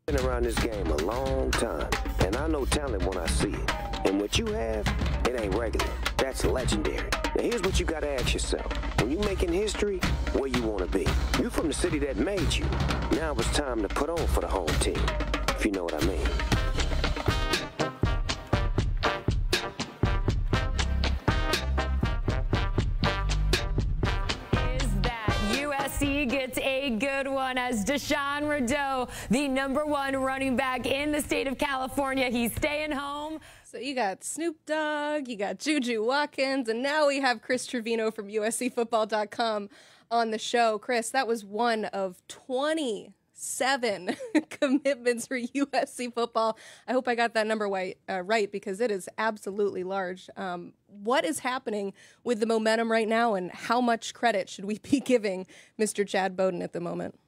Been around this game a long time, and I know talent when I see it. And what you have, it ain't regular. That's legendary. Now here's what you gotta ask yourself. When you making history, where you wanna be? You from the city that made you. Now it's time to put on for the home team, if you know what I mean. USC gets a good one as Deshonne Redeaux, the #1 running back in the state of California. He's staying home. So you got Snoop Dogg, you got Juju Watkins, and now we have Chris Trevino from USCFootball.com on the show. Chris, that was one of 27 commitments for USC football. I hope I got that number right because it is absolutely large. What is happening with the momentum right now, and how much credit should we be giving Mr. Chad Bowden at the moment?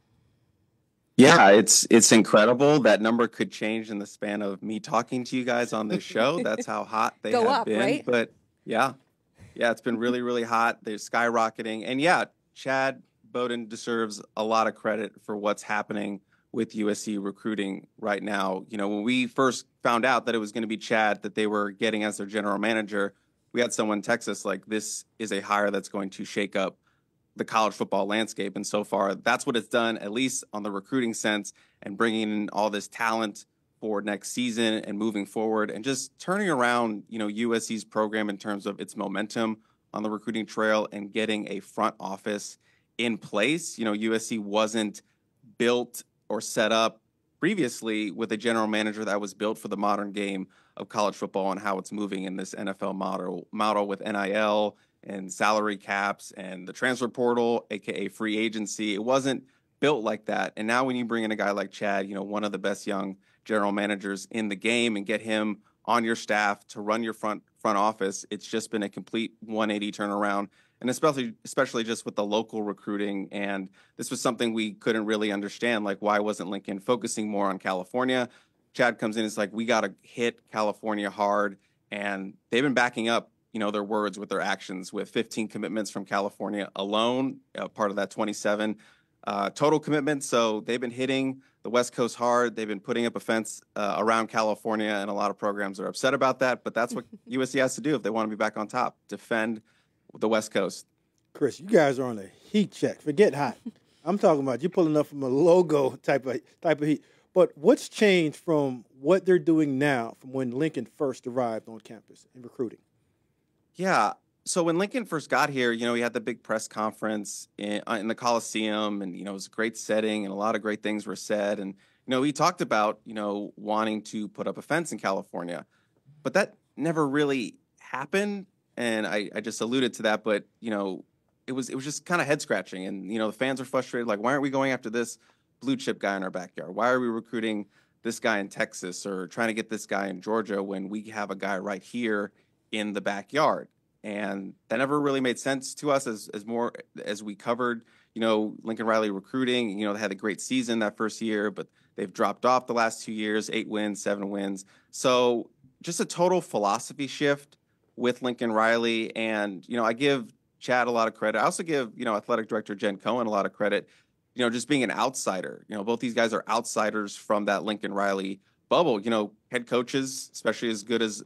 Yeah, it's incredible. That number could change in the span of me talking to you guys on this show. That's how hot they have been. Right? But yeah, it's been really, really hot. They're skyrocketing. And yeah, Chad Bowden deserves a lot of credit for what's happening with USC recruiting right now. You know, when we first found out that it was going to be Chad that they were getting as their general manager, we had someone text us like, this is a hire that's going to shake up the college football landscape. And so far, that's what it's done, at least on the recruiting sense, and bringing in all this talent for next season and moving forward and just turning around, you know, USC's program in terms of its momentum on the recruiting trail and getting a front office in place. You know, USC wasn't built or set up previously with a general manager that was built for the modern game of college football and how it's moving in this NFL model with NIL and salary caps and the transfer portal, aka free agency. It wasn't built like that. And now when you bring in a guy like Chad, you know, one of the best young general managers in the game, and get him on your staff to run your front office, it's just been a complete 180 turnaround. And especially just with the local recruiting. And this was something we couldn't really understand. Like, why wasn't Lincoln focusing more on California? Chad comes in, it's like, we got to hit California hard. And they've been backing up, you know, their words with their actions, with 15 commitments from California alone, part of that 27 total commitments. So they've been hitting the West Coast hard. They've been putting up a fence around California, and a lot of programs are upset about that. But that's what USC has to do if they want to be back on top, defend the West Coast. Chris, you guys are on a heat check. Forget hot. I'm talking about you pulling up from a logo type of heat. But what's changed from what they're doing now from when Lincoln first arrived on campus in recruiting? Yeah. So when Lincoln first got here, you know, he had the big press conference in the Coliseum, and, you know, it was a great setting and a lot of great things were said. And, you know, he talked about, you know, wanting to put up a fence in California, but that never really happened. And I just alluded to that, but, you know, it was just kind of head scratching. And, you know, the fans are frustrated. Like, why aren't we going after this blue chip guy in our backyard? Why are we recruiting this guy in Texas or trying to get this guy in Georgia when we have a guy right here in the backyard? And that never really made sense to us as we covered, you know, Lincoln Riley recruiting. You know, they had a great season that first year, but they've dropped off the last 2 years, 8 wins, 7 wins. So just a total philosophy shift with Lincoln Riley. And, you know, I give Chad a lot of credit. I also give, you know, athletic director Jen Cohen a lot of credit, you know, just being an outsider. You know, both these guys are outsiders from that Lincoln Riley bubble. You know, head coaches, especially as good as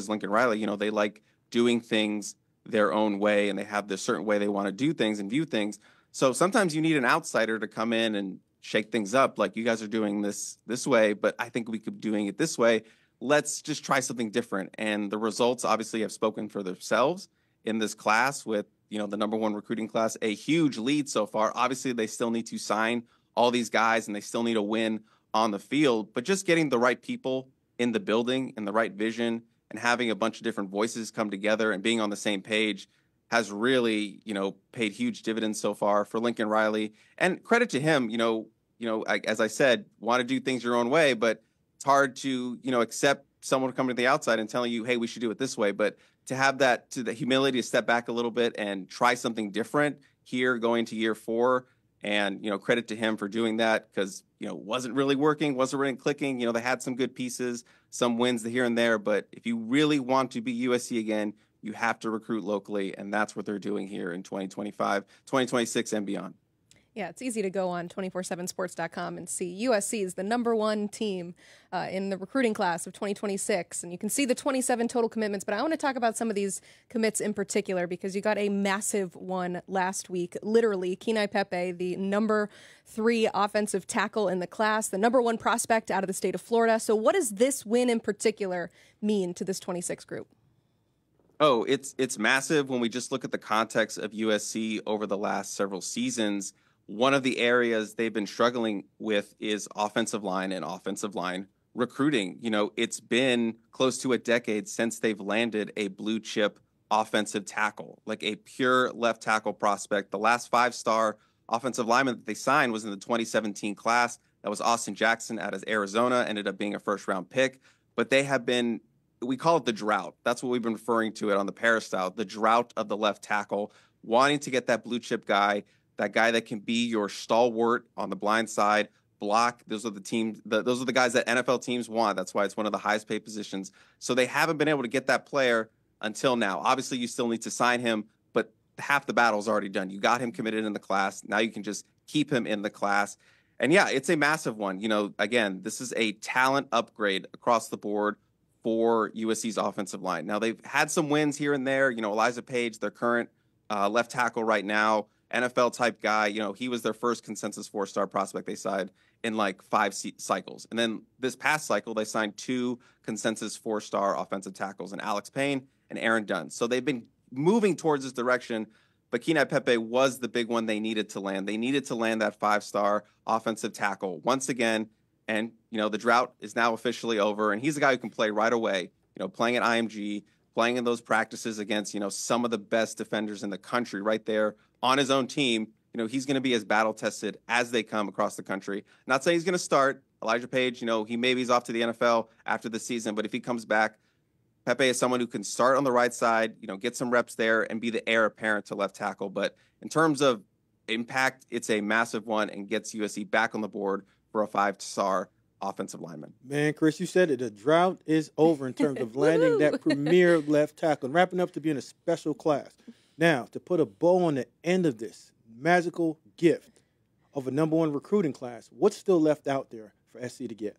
Lincoln Riley, you know, they like doing things their own way, and they have this certain way they want to do things and view things. So sometimes you need an outsider to come in and shake things up. Like, you guys are doing this way, but I think we could be doing it this way. Let's just try something different. And the results obviously have spoken for themselves in this class with, you know, the #1 recruiting class, a huge lead so far. Obviously, they still need to sign all these guys, and they still need a win on the field, but just getting the right people in the building and the right vision and having a bunch of different voices come together and being on the same page has really, you know, paid huge dividends so far for Lincoln Riley. And credit to him, as I said, want to do things your own way, but it's hard to, you know, accept someone coming to the outside and telling you, hey, we should do it this way. But to have the humility to step back a little bit and try something different here going to year 4. And, you know, credit to him for doing that, because, you know, wasn't really working, wasn't really clicking. You know, they had some good pieces, some wins here and there. But if you really want to be USC again, you have to recruit locally. And that's what they're doing here in 2025, 2026 and beyond. Yeah, it's easy to go on 247sports.com and see USC is the #1 team in the recruiting class of 2026. And you can see the 27 total commitments. But I want to talk about some of these commits in particular because you got a massive one last week. Literally, Keenyi Pepe, the #3 offensive tackle in the class, the #1 prospect out of the state of Florida. So what does this win in particular mean to this 26 group? Oh, it's massive when we just look at the context of USC over the last several seasons. One of the areas they've been struggling with is offensive line and offensive line recruiting. You know, it's been close to a decade since they've landed a blue chip offensive tackle, like a pure left tackle prospect. The last 5-star offensive lineman that they signed was in the 2017 class. That was Austin Jackson out of Arizona, ended up being a first-round pick. But they have been, we call it the drought. That's what we've been referring to it on the peristyle, the drought of the left tackle, wanting to get that blue chip guy, that guy that can be your stalwart on the blind side, block. Those are the teams. Those are the guys that NFL teams want. That's why it's one of the highest paid positions. So they haven't been able to get that player until now. Obviously, you still need to sign him, but half the battle's already done. You got him committed in the class. Now you can just keep him in the class. And yeah, it's a massive one. You know, again, this is a talent upgrade across the board for USC's offensive line. Now they've had some wins here and there. You know, Elijah Page, their current left tackle right now, NFL type guy, you know, he was their first consensus 4-star prospect they signed in like 5 cycles. And then this past cycle, they signed 2 consensus 4-star offensive tackles, and Alex Payne and Aaron Dunn. So they've been moving towards this direction, but Keenyi Pepe was the big one they needed to land. They needed to land that 5-star offensive tackle once again. And, you know, the drought is now officially over, and he's a guy who can play right away, you know, playing at IMG, playing in those practices against, you know, some of the best defenders in the country right there on his own team. You know, he's going to be as battle tested as they come across the country. Not saying he's going to start. Elijah Page, you know, he's off to the NFL after the season, but if he comes back, Pepe is someone who can start on the right side, you know, get some reps there and be the heir apparent to left tackle. But in terms of impact, it's a massive one and gets USC back on the board for a 5-star offensive lineman. Man, Chris, you said it. The drought is over in terms of landing that premier left tackle and wrapping up to be in a special class. Now, to put a bow on the end of this magical gift of a #1 recruiting class, what's still left out there for SC to get?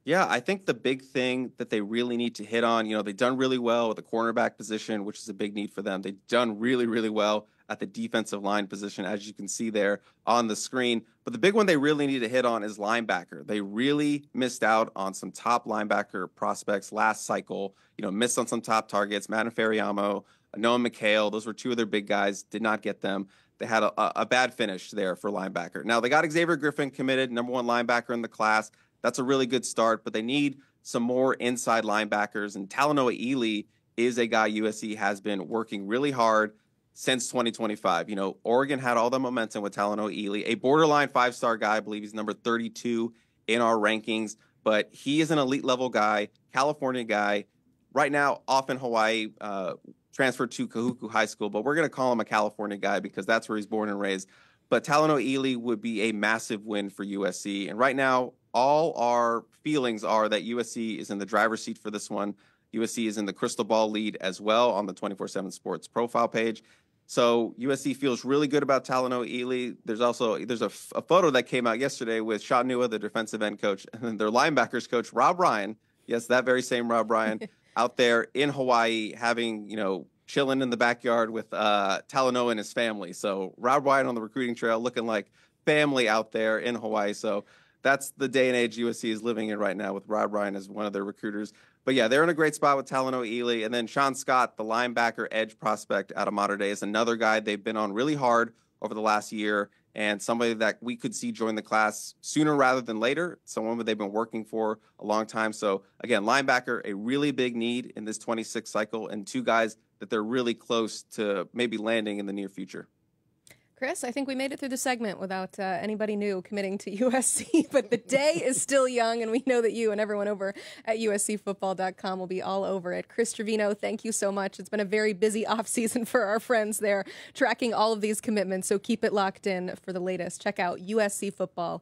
Yeah, I think the big thing that they really need to hit on, you know, they've done really well with the cornerback position, which is a big need for them. They've done really, really well at the defensive line position, as you can see there on the screen. But the big one they really need to hit on is linebacker. They really missed out on some top linebacker prospects last cycle, you know, missed on some top targets. Madden Ferriamo, Noah McHale, those were 2 of their big guys, did not get them. They had a bad finish there for linebacker. Now, they got Xavier Griffin committed, #1 linebacker in the class. That's a really good start, but they need some more inside linebackers. And Talanoa Ely is a guy USC has been working really hard since 2025. You know, Oregon had all the momentum with Talanoa Ely, a borderline 5-star guy. I believe he's number 32 in our rankings, but he is an elite level guy, California guy. Right now, off in Hawaii, transferred to Kahuku High School, but we're going to call him a California guy because that's where he's born and raised. But Talanoa Ely would be a massive win for USC. And right now, all our feelings are that USC is in the driver's seat for this one. USC is in the crystal ball lead as well on the 247 Sports profile page. So USC feels really good about Talanoa Ely. There's a photo that came out yesterday with Sean Nua, the defensive end coach, and their linebackers coach, Rob Ryan. Yes, that very same Rob Ryan out there in Hawaii having, you know, chilling in the backyard with Talanoa and his family. So Rob Ryan on the recruiting trail looking like family out there in Hawaii. So that's the day and age USC is living in right now with Rob Ryan as one of their recruiters. But yeah, they're in a great spot with Talanoa Ely. And then Sean Scott, the linebacker edge prospect out of Mater Dei, is another guy they've been on really hard over the last year and somebody that we could see join the class sooner rather than later, someone that they've been working for a long time. So again, linebacker, a really big need in this 26 cycle, and 2 guys that they're really close to maybe landing in the near future. Chris, I think we made it through the segment without anybody new committing to USC, but the day is still young, and we know that you and everyone over at USCfootball.com will be all over it. Chris Trevino, thank you so much. It's been a very busy offseason for our friends there, tracking all of these commitments, so keep it locked in for the latest. Check out USCfootball.com.